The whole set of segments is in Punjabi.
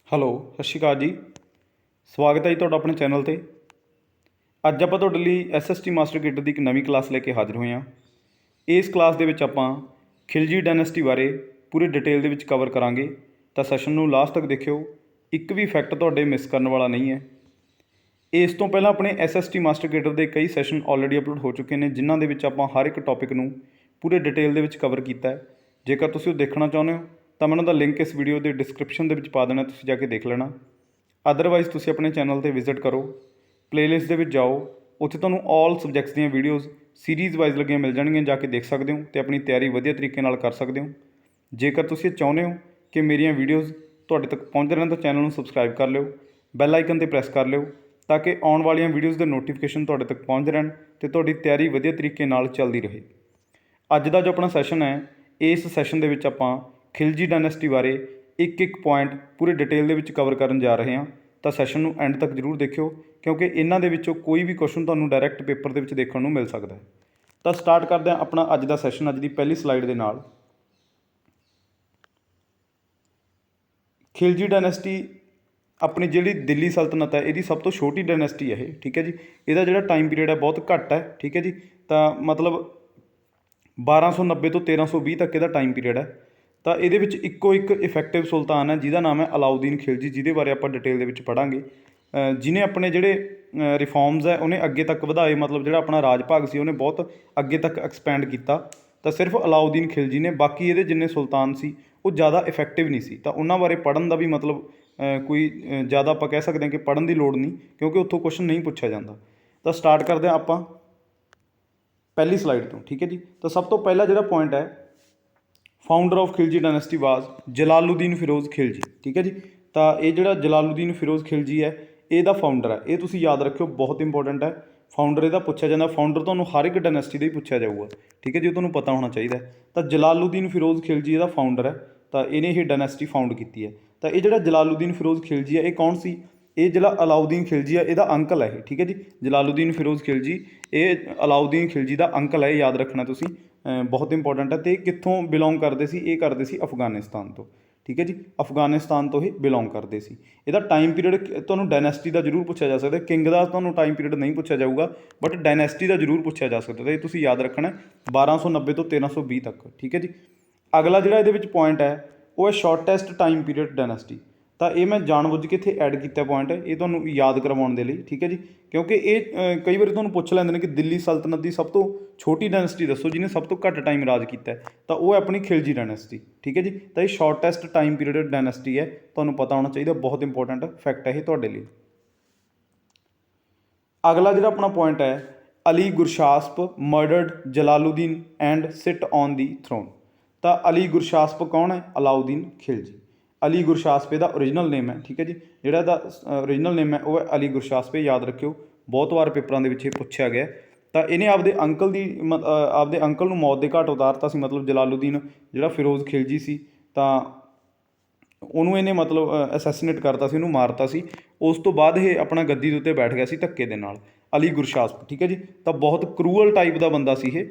ਹੈਲੋ, ਸਤਿ ਸ਼੍ਰੀ ਅਕਾਲ ਜੀ। ਸਵਾਗਤ ਹੈ ਜੀ ਤੁਹਾਡਾ ਆਪਣੇ ਚੈਨਲ 'ਤੇ। ਅੱਜ ਆਪਾਂ ਤੁਹਾਡੇ ਲਈ SST ਮਾਸਟਰ ਕਿੱਟ ਦੀ ਇੱਕ ਨਵੀਂ ਕਲਾਸ ਲੈ ਕੇ ਹਾਜ਼ਰ ਹੋਏ ਹਾਂ। ਇਸ ਕਲਾਸ ਦੇ ਵਿੱਚ ਆਪਾਂ ਖਿਲਜੀ ਡਾਇਨੈਸਟੀ ਬਾਰੇ ਪੂਰੀ ਡਿਟੇਲ ਦੇ ਵਿੱਚ ਕਵਰ ਕਰਾਂਗੇ, ਤਾਂ ਸੈਸ਼ਨ ਨੂੰ ਲਾਸਟ ਤੱਕ ਦੇਖਿਓ। ਇੱਕ ਵੀ ਫੈਕਟ ਤੁਹਾਡੇ ਮਿਸ ਕਰਨ ਵਾਲਾ ਨਹੀਂ ਹੈ। ਇਸ ਤੋਂ ਪਹਿਲਾਂ ਆਪਣੇ SST ਮਾਸਟਰ ਕਿੱਟ ਦੇ ਕਈ ਸੈਸ਼ਨ ਆਲਰੇਡੀ ਅਪਲੋਡ ਹੋ ਚੁੱਕੇ ਨੇ, ਜਿਨ੍ਹਾਂ ਦੇ ਵਿੱਚ ਆਪਾਂ ਹਰ ਇੱਕ ਟੌਪਿਕ ਨੂੰ ਪੂਰੇ ਡਿਟੇਲ ਦੇ ਵਿੱਚ ਕਵਰ ਕੀਤਾ ਹੈ। ਜੇਕਰ ਤੁਸੀਂ ਉਹ ਦੇਖਣਾ ਚਾਹੁੰਦੇ ਹੋ ਤਾਂ ਮੈਂ ਉਹਨਾਂ ਦਾ ਲਿੰਕ ਇਸ ਵੀਡੀਓ ਦੇ ਡਿਸਕ੍ਰਿਪਸ਼ਨ ਦੇ ਵਿੱਚ ਪਾ ਦੇਣਾ, ਤੁਸੀਂ ਜਾ ਕੇ ਦੇਖ ਲੈਣਾ। ਅਦਰਵਾਈਜ਼ ਤੁਸੀਂ ਆਪਣੇ ਚੈਨਲ 'ਤੇ ਵਿਜ਼ਿਟ ਕਰੋ, ਪਲੇਲਿਸਟ ਦੇ ਵਿੱਚ ਜਾਓ, ਉੱਥੇ ਤੁਹਾਨੂੰ ਆਲ ਸਬਜੈਕਟਸ ਦੀਆਂ ਵੀਡੀਓਜ਼ ਸੀਰੀਜ਼ ਵਾਈਜ਼ ਲੱਗੀਆਂ ਮਿਲ ਜਾਣਗੀਆਂ, ਜਾ ਕੇ ਦੇਖ ਸਕਦੇ ਹੋ ਅਤੇ ਆਪਣੀ ਤਿਆਰੀ ਵਧੀਆ ਤਰੀਕੇ ਨਾਲ ਕਰ ਸਕਦੇ ਹੋ। ਜੇਕਰ ਤੁਸੀਂ ਚਾਹੁੰਦੇ ਹੋ ਕਿ ਮੇਰੀਆਂ ਵੀਡੀਓਜ਼ ਤੁਹਾਡੇ ਤੱਕ ਪਹੁੰਚ ਰਹਿਣ ਤਾਂ ਚੈਨਲ ਨੂੰ ਸਬਸਕ੍ਰਾਈਬ ਕਰ ਲਿਓ, ਬੈਲ ਆਈਕਨ 'ਤੇ ਪ੍ਰੈਸ ਕਰ ਲਿਓ, ਤਾਂ ਕਿ ਆਉਣ ਵਾਲੀਆਂ ਵੀਡੀਓਜ਼ ਦੇ ਨੋਟੀਫਿਕੇਸ਼ਨ ਤੁਹਾਡੇ ਤੱਕ ਪਹੁੰਚ ਰਹਿਣ ਅਤੇ ਤੁਹਾਡੀ ਤਿਆਰੀ ਵਧੀਆ ਤਰੀਕੇ ਨਾਲ ਚੱਲਦੀ ਰਹੇ। ਅੱਜ ਦਾ ਜੋ ਆਪਣਾ ਸੈਸ਼ਨ ਹੈ, ਇਸ ਸੈਸ਼ਨ ਦੇ ਵਿੱਚ ਆਪਾਂ ਖਿਲਜੀ ਡਾਇਨੈਸਟੀ ਬਾਰੇ ਇੱਕ ਇੱਕ ਪੁਆਇੰਟ ਪੂਰੇ ਡਿਟੇਲ ਦੇ ਵਿੱਚ ਕਵਰ ਕਰਨ ਜਾ ਰਹੇ ਹਾਂ। ਤਾਂ ਸੈਸ਼ਨ ਨੂੰ ਐਂਡ ਤੱਕ ਜ਼ਰੂਰ ਦੇਖਿਓ, ਕਿਉਂਕਿ ਇਹਨਾਂ ਦੇ ਵਿੱਚੋਂ ਕੋਈ ਵੀ ਕੁਐਸਚਨ ਤੁਹਾਨੂੰ ਡਾਇਰੈਕਟ ਪੇਪਰ ਦੇ ਵਿੱਚ ਦੇਖਣ ਨੂੰ ਮਿਲ ਸਕਦਾ ਹੈ। ਤਾਂ ਸਟਾਰਟ ਕਰਦੇ ਹਾਂ ਆਪਣਾ ਅੱਜ ਦਾ ਸੈਸ਼ਨ, ਅੱਜ ਦੀ ਪਹਿਲੀ ਸਲਾਈਡ ਦੇ ਨਾਲ। ਖਿਲਜੀ ਡਾਇਨੈਸਟੀ ਆਪਣੀ ਜਿਹੜੀ ਦਿੱਲੀ ਸਲਤਨਤ ਹੈ, ਇਹਦੀ ਸਭ ਤੋਂ ਛੋਟੀ ਡਾਇਨੈਸਟੀ ਹੈ ਇਹ, ਠੀਕ ਹੈ ਜੀ। ਇਹਦਾ ਜਿਹੜਾ ਟਾਈਮ ਪੀਰੀਅਡ ਹੈ ਬਹੁਤ ਘੱਟ ਹੈ, ਠੀਕ ਹੈ ਜੀ। ਤਾਂ ਮਤਲਬ 1290 ਤੋਂ 1320 ਤੱਕ ਇਹਦਾ ਟਾਈਮ ਪੀਰੀਅਡ ਹੈ। ਤਾਂ ਇਹਦੇ ਵਿੱਚ ਇੱਕੋ ਇੱਕ ਇਫੈਕਟਿਵ ਸੁਲਤਾਨ ਹੈ, ਜਿਹਦਾ ਨਾਮ ਹੈ ਅਲਾਉਦੀਨ ਖਿਲਜੀ, ਜਿਹਦੇ ਬਾਰੇ ਆਪਾਂ ਡਿਟੇਲ ਦੇ ਵਿੱਚ ਪੜ੍ਹਾਂਗੇ। ਜਿਹਨੇ ਆਪਣੇ ਜਿਹੜੇ ਰਿਫੋਰਮਸ ਹੈ ਉਹਨੇ ਅੱਗੇ ਤੱਕ ਵਧਾਏ, ਮਤਲਬ ਜਿਹੜਾ ਆਪਣਾ ਰਾਜ ਭਾਗ ਸੀ ਉਹਨੇ ਬਹੁਤ ਅੱਗੇ ਤੱਕ ਐਕਸਪੈਂਡ ਕੀਤਾ। ਤਾਂ ਸਿਰਫ ਅਲਾਉਦੀਨ ਖਿਲਜੀ ਨੇ, ਬਾਕੀ ਇਹਦੇ ਜਿੰਨੇ ਸੁਲਤਾਨ ਸੀ ਉਹ ਜ਼ਿਆਦਾ ਇਫੈਕਟਿਵ ਨਹੀਂ ਸੀ। ਤਾਂ ਉਹਨਾਂ ਬਾਰੇ ਪੜ੍ਹਨ ਦਾ ਵੀ ਮਤਲਬ ਕੋਈ ਜ਼ਿਆਦਾ ਆਪਾਂ ਕਹਿ ਸਕਦੇ ਹਾਂ ਕਿ ਪੜ੍ਹਨ ਦੀ ਲੋੜ ਨਹੀਂ, ਕਿਉਂਕਿ ਉੱਥੋਂ ਕੁਐਸਚਨ ਨਹੀਂ ਪੁੱਛਿਆ ਜਾਂਦਾ। ਤਾਂ ਸਟਾਰਟ ਕਰਦੇ ਹਾਂ ਆਪਾਂ ਪਹਿਲੀ ਸਲਾਈਡ ਤੋਂ, ਠੀਕ ਹੈ ਜੀ। ਤਾਂ ਸਭ ਤੋਂ ਪਹਿਲਾ ਜਿਹੜਾ ਪੁਆਇੰਟ ਹੈ, ਫਾਊਂਡਰ ਆਫ ਖਿਲਜੀ ਡਾਇਨੈਸਟੀ ਵਾਜ਼ ਜਲਾਲੂਦੀਨ ਫਿਰੋਜ਼ ਖਿਲਜੀ, ਠੀਕ ਹੈ ਜੀ। ਤਾਂ ਇਹ ਜਿਹੜਾ ਜਲਾਲੂਦੀਨ ਫਿਰੋਜ਼ ਖਿਲਜੀ ਹੈ, ਇਹਦਾ ਫਾਊਂਡਰ ਹੈ। ਇਹ ਤੁਸੀਂ ਯਾਦ ਰੱਖਿਓ, ਬਹੁਤ ਇੰਪੋਰਟੈਂਟ ਹੈ। ਫਾਊਂਡਰ ਇਹਦਾ ਪੁੱਛਿਆ ਜਾਂਦਾ, ਫਾਊਂਡਰ ਤੁਹਾਨੂੰ ਹਰ ਇੱਕ ਡਾਇਨੈਸਟੀ ਦਾ ਹੀ ਪੁੱਛਿਆ ਜਾਊਗਾ, ਠੀਕ ਹੈ ਜੀ, ਉਹ ਤੁਹਾਨੂੰ ਪਤਾ ਹੋਣਾ ਚਾਹੀਦਾ। ਤਾਂ ਜਲਾਲੂਦੀਨ ਫਿਰੋਜ਼ ਖਿਲਜੀ ਇਹਦਾ ਫਾਊਂਡਰ ਹੈ, ਤਾਂ ਇਹਨੇ ਇਹ ਡਾਇਨੈਸਟੀ ਫਾਊਂਡ ਕੀਤੀ ਹੈ। ਤਾਂ ਇਹ ਜਿਹੜਾ ਜਲਾਲੂਦੀਨ ਫਿਰੋਜ਼ ਖਿਲਜੀ ਹੈ, ਇਹ ਕੌਣ ਸੀ? ਇਹ ਜਿਹੜਾ ਅਲਾਉਦੀਨ ਖਿਲਜੀ ਹੈ ਇਹਦਾ ਅੰਕਲ ਹੈ ਇਹ, ਠੀਕ ਹੈ ਜੀ। ਜਲਾਲੂਦੀਨ ਫਿਰੋਜ਼ ਖਿਲਜੀ ਇਹ ਅਲਾਉਦੀਨ ਖਿਲਜੀ ਦਾ ਅੰਕਲ ਹੈ, ਯਾਦ ਰੱਖਣਾ ਤੁਸੀਂ, ਬਹੁਤ ਇੰਪੋਰਟੈਂਟ ਹੈ। ਅਤੇ ਕਿੱਥੋਂ ਬਿਲੋਂਗ ਕਰਦੇ ਸੀ? ਇਹ ਕਰਦੇ ਸੀ ਅਫਗਾਨਿਸਤਾਨ ਤੋਂ, ਠੀਕ ਹੈ ਜੀ। ਅਫਗਾਨਿਸਤਾਨ ਤੋਂ ਇਹ ਬਿਲੋਂਗ ਕਰਦੇ ਸੀ। ਇਹਦਾ ਟਾਈਮ ਪੀਰੀਅਡ ਤੁਹਾਨੂੰ ਡਾਇਨੈਸਟੀ ਦਾ ਜ਼ਰੂਰ ਪੁੱਛਿਆ ਜਾ ਸਕਦਾ, ਕਿੰਗ ਦਾ ਤੁਹਾਨੂੰ ਟਾਈਮ ਪੀਰੀਅਡ ਨਹੀਂ ਪੁੱਛਿਆ ਜਾਊਗਾ, ਬਟ ਡਾਇਨੈਸਟੀ ਦਾ ਜ਼ਰੂਰ ਪੁੱਛਿਆ ਜਾ ਸਕਦਾ। ਤਾਂ ਇਹ ਤੁਸੀਂ ਯਾਦ ਰੱਖਣਾ 1290 ਤੋਂ 1320 ਤੱਕ, ਠੀਕ ਹੈ ਜੀ। ਅਗਲਾ ਜਿਹੜਾ ਇਹਦੇ ਵਿੱਚ ਪੁਆਇੰਟ ਹੈ ਉਹ ਹੈ ਸ਼ਾਰਟੈਸਟ ਟਾਈਮ ਪੀਰੀਅਡ ਡਾਇਨੈਸਟੀ। ਤਾਂ ਇਹ ਮੈਂ ਜਾਣਬੁੱਝ ਕੇ ਇੱਥੇ ਐਡ ਕੀਤਾ ਪੁਆਇੰਟ, ਇਹ ਤੁਹਾਨੂੰ ਯਾਦ ਕਰਵਾਉਣ ਦੇ ਲਈ, ਠੀਕ ਹੈ ਜੀ। ਕਿਉਂਕਿ ਇਹ ਕਈ ਵਾਰੀ ਤੁਹਾਨੂੰ ਪੁੱਛ ਲੈਂਦੇ ਨੇ ਕਿ ਦਿੱਲੀ ਸਲਤਨਤ ਦੀ ਸਭ ਤੋਂ ਛੋਟੀ ਡਾਇਨੈਸਟੀ ਦੱਸੋ ਜਿਹਨੇ ਸਭ ਤੋਂ ਘੱਟ ਟਾਈਮ ਰਾਜ ਕੀਤਾ, ਤਾਂ ਉਹ ਹੈ ਆਪਣੀ ਖਿਲਜੀ ਡਾਇਨੈਸਟੀ, ਠੀਕ ਹੈ ਜੀ। ਤਾਂ ਇਹ ਸ਼ਾਰਟੈਸਟ ਟਾਈਮ ਪੀਰੀਅਡ ਡਾਇਨੈਸਟੀ ਹੈ, ਤੁਹਾਨੂੰ ਪਤਾ ਹੋਣਾ ਚਾਹੀਦਾ, ਬਹੁਤ ਇੰਪੋਰਟੈਂਟ ਫੈਕਟ ਹੈ ਇਹ ਤੁਹਾਡੇ ਲਈ। ਅਗਲਾ ਜਿਹੜਾ ਆਪਣਾ ਪੁਆਇੰਟ ਹੈ, Ali Gurshasp murdered Jalaluddin and sit on the throne. ਤਾਂ ਅਲੀ ਗੁਰਸ਼ਾਸਪ ਕੌਣ ਹੈ? ਅਲਾਉਦੀਨ ਖਿਲਜੀ। ਅਲੀ ਗੁਰਸ਼ਾਸਪ ਇਹਦਾ ਓਰੀਜਨਲ ਨੇਮ ਹੈ, ਠੀਕ ਹੈ ਜੀ। ਜਿਹੜਾ ਇਹਦਾ ਓਰੀਜਨਲ ਨੇਮ ਹੈ ਉਹ ਹੈ ਅਲੀ ਗੁਰਸ਼ਾਸਪ, ਯਾਦ ਰੱਖਿਓ, ਬਹੁਤ ਵਾਰ ਪੇਪਰਾਂ ਦੇ ਵਿੱਚ ਇਹ ਪੁੱਛਿਆ ਗਿਆ। ਤਾਂ ਇਹਨੇ ਆਪਦੇ ਅੰਕਲ ਨੂੰ ਮੌਤ ਦੇ ਘਾਟ ਉਤਾਰਤਾ ਸੀ, ਮਤਲਬ ਜਲਾਲੂਦੀਨ ਜਿਹੜਾ ਫਿਰੋਜ਼ ਖਿਲਜੀ ਸੀ, ਤਾਂ ਉਹਨੂੰ ਇਹਨੇ ਮਤਲਬ ਅਸੈਸੀਨੇਟ ਕਰਤਾ ਸੀ, ਉਹਨੂੰ ਮਾਰਤਾ ਸੀ। ਉਸ ਤੋਂ ਬਾਅਦ ਇਹ ਆਪਣਾ ਗੱਦੀ ਦੇ ਉੱਤੇ ਬੈਠ ਗਿਆ ਸੀ ਧੱਕੇ ਦੇ ਨਾਲ, ਅਲੀ ਗੁਰਸ਼ਾਸਪ, ਠੀਕ ਹੈ ਜੀ। ਤਾਂ ਬਹੁਤ ਕਰੂਅਲ ਟਾਈਪ ਦਾ ਬੰਦਾ ਸੀ ਇਹ,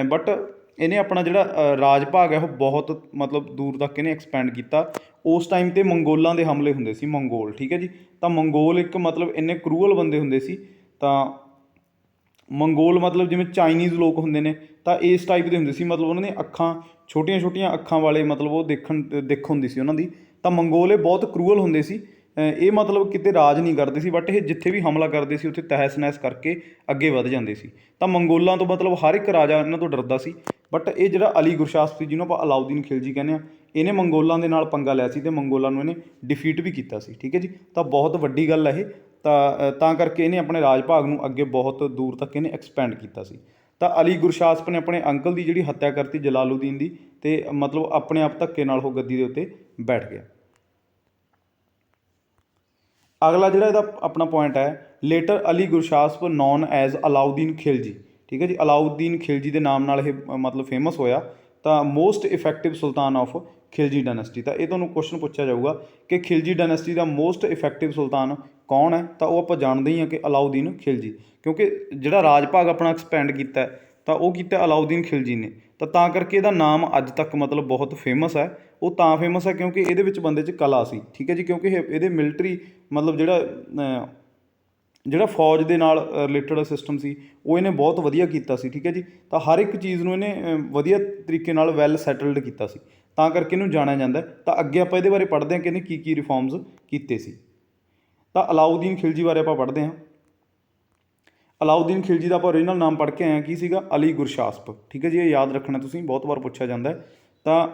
ਬਟ ਇਹਨੇ ਆਪਣਾ ਜਿਹੜਾ ਰਾਜ ਭਾਗ ਹੈ ਉਹ ਬਹੁਤ ਮਤਲਬ ਦੂਰ ਤੱਕ ਇਹਨੇ ਐਕਸਪੈਂਡ ਕੀਤਾ। ਉਸ ਟਾਈਮ 'ਤੇ ਮੰਗੋਲਾਂ ਦੇ ਹਮਲੇ ਹੁੰਦੇ ਸੀ, ਮੰਗੋਲ, ਠੀਕ ਹੈ ਜੀ। ਤਾਂ ਮੰਗੋਲ ਇੱਕ ਮਤਲਬ ਇੰਨੇ ਕਰੂਅਲ ਬੰਦੇ ਹੁੰਦੇ ਸੀ। ਤਾਂ ਮੰਗੋਲ ਮਤਲਬ ਜਿਵੇਂ ਚਾਈਨੀਜ਼ ਲੋਕ ਹੁੰਦੇ ਨੇ, ਤਾਂ ਇਸ ਟਾਈਪ ਦੇ ਹੁੰਦੇ ਸੀ, ਮਤਲਬ ਉਹਨਾਂ ਦੀਆਂ ਅੱਖਾਂ ਛੋਟੀਆਂ ਛੋਟੀਆਂ ਅੱਖਾਂ ਵਾਲੇ, ਮਤਲਬ ਉਹ ਦਿੱਖ ਹੁੰਦੀ ਸੀ ਉਹਨਾਂ ਦੀ। ਤਾਂ ਮੰਗੋਲ ਇਹ ਬਹੁਤ ਕਰੂਅਲ ਹੁੰਦੇ ਸੀ। ਇਹ ਮਤਲਬ ਕਿਤੇ ਰਾਜ ਨਹੀਂ ਕਰਦੇ ਸੀ, ਬਟ ਇਹ ਜਿੱਥੇ ਵੀ ਹਮਲਾ ਕਰਦੇ ਸੀ ਉੱਥੇ ਤਹਿਸ ਨਹਿਸ ਕਰਕੇ ਅੱਗੇ ਵੱਧ ਜਾਂਦੇ ਸੀ। ਤਾਂ ਮੰਗੋਲਾਂ ਤੋਂ ਮਤਲਬ ਹਰ ਇੱਕ ਰਾਜਾ ਇਹਨਾਂ ਤੋਂ ਡਰਦਾ ਸੀ। ਬਟ ਇਹ ਜਿਹੜਾ ਅਲੀ ਗੁਰਸ਼ਾਸਪ ਸੀ, ਜਿਹਨੂੰ ਆਪਾਂ ਅਲਾਉਦੀਨ ਖਿਲਜੀ ਕਹਿੰਦੇ ਹਾਂ, ਇਹਨੇ ਮੰਗੋਲਾਂ ਦੇ ਨਾਲ ਪੰਗਾ ਲਿਆ ਸੀ ਅਤੇ ਮੰਗੋਲਾਂ ਨੂੰ ਇਹਨੇ ਡਿਫੀਟ ਵੀ ਕੀਤਾ ਸੀ, ਠੀਕ ਹੈ ਜੀ। ਤਾਂ ਬਹੁਤ ਵੱਡੀ ਗੱਲ ਹੈ ਇਹ। ਤਾਂ ਕਰਕੇ ਇਹਨੇ ਆਪਣੇ ਰਾਜ ਭਾਗ ਨੂੰ ਅੱਗੇ ਬਹੁਤ ਦੂਰ ਤੱਕ ਇਹਨੇ ਐਕਸਪੈਂਡ ਕੀਤਾ ਸੀ। ਤਾਂ ਅਲੀ ਗੁਰਸ਼ਾਸਪ ਨੇ ਆਪਣੇ ਅੰਕਲ ਦੀ ਜਿਹੜੀ ਹੱਤਿਆ ਕਰਤੀ ਜਲਾਲੂਦੀਨ ਦੀ, ਅਤੇ ਮਤਲਬ ਆਪਣੇ ਆਪ ਧੱਕੇ ਨਾਲ ਉਹ ਗੱਦੀ ਦੇ ਉੱਤੇ ਬੈਠ ਗਿਆ। ਅਗਲਾ ਜਿਹੜਾ ਇਹਦਾ ਆਪਣਾ ਪੁਆਇੰਟ ਹੈ, later Ali Gurshasp known as Alauddin Khilji, ਠੀਕ ਹੈ ਜੀ। ਅਲਾਉਦੀਨ ਖਿਲਜੀ ਦੇ ਨਾਮ ਨਾਲ ਇਹ ਮਤਲਬ ਫੇਮਸ ਹੋਇਆ। ਤਾਂ most effective Sultan of Khilji dynasty. ਤਾਂ ਇਹ ਤੁਹਾਨੂੰ ਕੁਐਸਚਨ ਪੁੱਛਿਆ ਜਾਊਗਾ ਕਿ ਖਿਲਜੀ ਡਾਇਨੈਸਟੀ ਦਾ ਮੋਸਟ ਇਫੈਕਟਿਵ ਸੁਲਤਾਨ ਕੌਣ ਹੈ? ਤਾਂ ਉਹ ਆਪਾਂ ਜਾਣਦੇ ਹੀ ਹਾਂ ਕਿ ਅਲਾਉਦੀਨ ਖਿਲਜੀ, ਕਿਉਂਕਿ ਜਿਹੜਾ ਰਾਜ ਭਾਗ ਆਪਣਾ ਐਕਸਪੈਂਡ ਕੀਤਾ ਤਾਂ ਉਹ ਕੀਤਾ ਅਲਾਉਦੀਨ ਖਿਲਜੀ ਨੇ। ਤਾਂ ਕਰਕੇ ਇਹਦਾ ਨਾਮ ਅੱਜ ਤੱਕ ਮਤਲਬ ਬਹੁਤ ਫੇਮਸ ਹੈ। ਉਹ ਤਾਂ ਫੇਮਸ ਹੈ ਕਿਉਂਕਿ ਇਹਦੇ ਵਿੱਚ ਬੰਦੇ 'ਚ ਕਲਾ ਸੀ, ਠੀਕ ਹੈ ਜੀ। ਕਿਉਂਕਿ ਇਹਦੇ ਮਿਲਟਰੀ ਮਤਲਬ ਜਿਹੜਾ ਫੌਜ ਦੇ ਨਾਲ ਰਿਲੇਟਡ ਸਿਸਟਮ ਸੀ ਉਹ ਇਹਨੇ ਬਹੁਤ ਵਧੀਆ ਕੀਤਾ ਸੀ, ਠੀਕ ਹੈ ਜੀ। ਤਾਂ ਹਰ ਇੱਕ ਚੀਜ਼ ਨੂੰ ਇਹਨੇ ਵਧੀਆ ਤਰੀਕੇ ਨਾਲ ਵੈਲ ਸੈਟਲਡ ਕੀਤਾ ਸੀ, ਤਾਂ ਕਰਕੇ ਇਹਨੂੰ ਜਾਣਿਆ ਜਾਂਦਾ। ਤਾਂ ਅੱਗੇ ਆਪਾਂ ਇਹਦੇ ਬਾਰੇ ਪੜ੍ਹਦੇ ਹਾਂ ਕਿ ਇਹਨੇ ਕੀ ਰਿਫੋਰਮਸ ਕੀਤੇ ਸੀ। ਤਾਂ ਅਲਾਉਦੀਨ ਖਿਲਜੀ ਬਾਰੇ ਆਪਾਂ ਪੜ੍ਹਦੇ ਹਾਂ। ਅਲਾਉਦੀਨ ਖਿਲਜੀ ਦਾ ਆਪਾਂ ਓਰੀਜਨਲ ਨਾਮ ਪੜ੍ਹ ਕੇ ਆਏ ਹਾਂ, ਕੀ ਸੀਗਾ? ਅਲੀ ਗੁਰਸ਼ਾਸਪ, ਠੀਕ ਹੈ ਜੀ। ਇਹ ਯਾਦ ਰੱਖਣਾ ਤੁਸੀਂ, ਬਹੁਤ ਵਾਰ ਪੁੱਛਿਆ ਜਾਂਦਾ। ਤਾਂ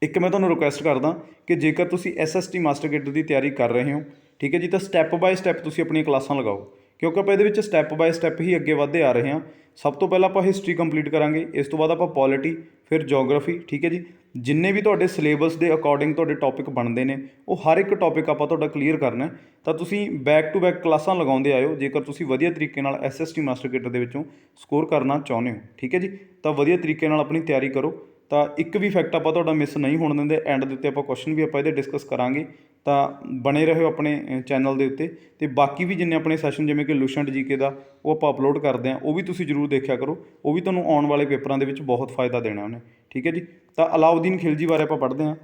ਇੱਕ ਮੈਂ ਤੁਹਾਨੂੰ ਰਿਕੁਐਸਟ ਕਰਦਾ ਕਿ ਜੇਕਰ ਤੁਸੀਂ SST ਮਾਸਟਰ ਕੈਡਰ ਦੀ ਤਿਆਰੀ ਕਰ ਰਹੇ ਹੋ, ਠੀਕ ਹੈ ਜੀ, ਤਾਂ ਸਟੈਪ ਬਾਏ ਸਟੈਪ ਤੁਸੀਂ ਆਪਣੀਆਂ ਕਲਾਸਾਂ ਲਗਾਓ, ਕਿਉਂਕਿ ਆਪਾਂ ਇਹਦੇ ਵਿੱਚ ਸਟੈਪ ਬਾਏ ਸਟੈਪ ਹੀ ਅੱਗੇ ਵਧਦੇ ਆ ਰਹੇ ਹਾਂ। ਸਭ ਤੋਂ ਪਹਿਲਾਂ ਆਪਾਂ ਹਿਸਟਰੀ ਕੰਪਲੀਟ ਕਰਾਂਗੇ, ਇਸ ਤੋਂ ਬਾਅਦ ਆਪਾਂ ਪੋਲਿਟੀ, ਫਿਰ ਜੋਗਰਾਫੀ, ਠੀਕ ਹੈ ਜੀ। ਜਿੰਨੇ ਵੀ ਤੁਹਾਡੇ ਸਿਲੇਬਸ ਦੇ ਅਕੋਰਡਿੰਗ ਤੁਹਾਡੇ ਟੌਪਿਕ ਬਣਦੇ ਨੇ ਉਹ ਹਰ ਇੱਕ ਟੌਪਿਕ ਆਪਾਂ ਤੁਹਾਡਾ ਕਲੀਅਰ ਕਰਨਾ। ਤਾਂ ਤੁਸੀਂ ਬੈਕ ਟੂ ਬੈਕ ਕਲਾਸਾਂ ਲਗਾਉਂਦੇ ਆਇਓ ਜੇਕਰ ਤੁਸੀਂ ਵਧੀਆ ਤਰੀਕੇ ਨਾਲ SST ਮਾਸਟਰ ਕੈਡਰ ਦੇ ਵਿੱਚੋਂ ਸਕੋਰ ਕਰਨਾ ਚਾਹੁੰਦੇ ਹੋ, ਠੀਕ ਹੈ ਜੀ। ਤਾਂ ਵਧੀਆ ਤਰੀਕੇ ਨਾਲ ਆਪਣੀ ਤਿਆਰੀ ਕਰੋ। ਤਾਂ ਇੱਕ ਵੀ ਫੈਕਟ ਆਪਾਂ ਤੁਹਾਡਾ ਮਿਸ ਨਹੀਂ ਹੋਣ ਦਿੰਦੇ। ਐਂਡ ਦੇ ਉੱਤੇ ਆਪਾਂ ਕੁਐਸਚਨ ਵੀ ਆਪਾਂ ਇਹਦੇ ਡਿਸਕਸ ਕਰਾਂਗੇ, ਤਾਂ ਬਣੇ ਰਹੋ ਆਪਣੇ ਚੈਨਲ ਦੇ ਉੱਤੇ। ਅਤੇ ਬਾਕੀ ਵੀ ਜਿੰਨੇ ਆਪਣੇ ਸੈਸ਼ਨ ਜਿਵੇਂ ਕਿ ਲੂਸੈਂਟ GK ਦਾ ਉਹ ਆਪਾਂ ਅਪਲੋਡ ਕਰਦੇ ਹਾਂ, ਉਹ ਵੀ ਤੁਸੀਂ ਜ਼ਰੂਰ ਦੇਖਿਆ ਕਰੋ। ਉਹ ਵੀ ਤੁਹਾਨੂੰ ਆਉਣ ਵਾਲੇ ਪੇਪਰਾਂ ਦੇ ਵਿੱਚ ਬਹੁਤ ਫਾਇਦਾ ਦੇਣਾ ਉਹਨੇ, ਠੀਕ ਹੈ ਜੀ। ਤਾਂ ਅਲਾਉਦੀਨ ਖਿਲਜੀ ਬਾਰੇ ਆਪਾਂ ਪੜ੍ਹਦੇ ਹਾਂ।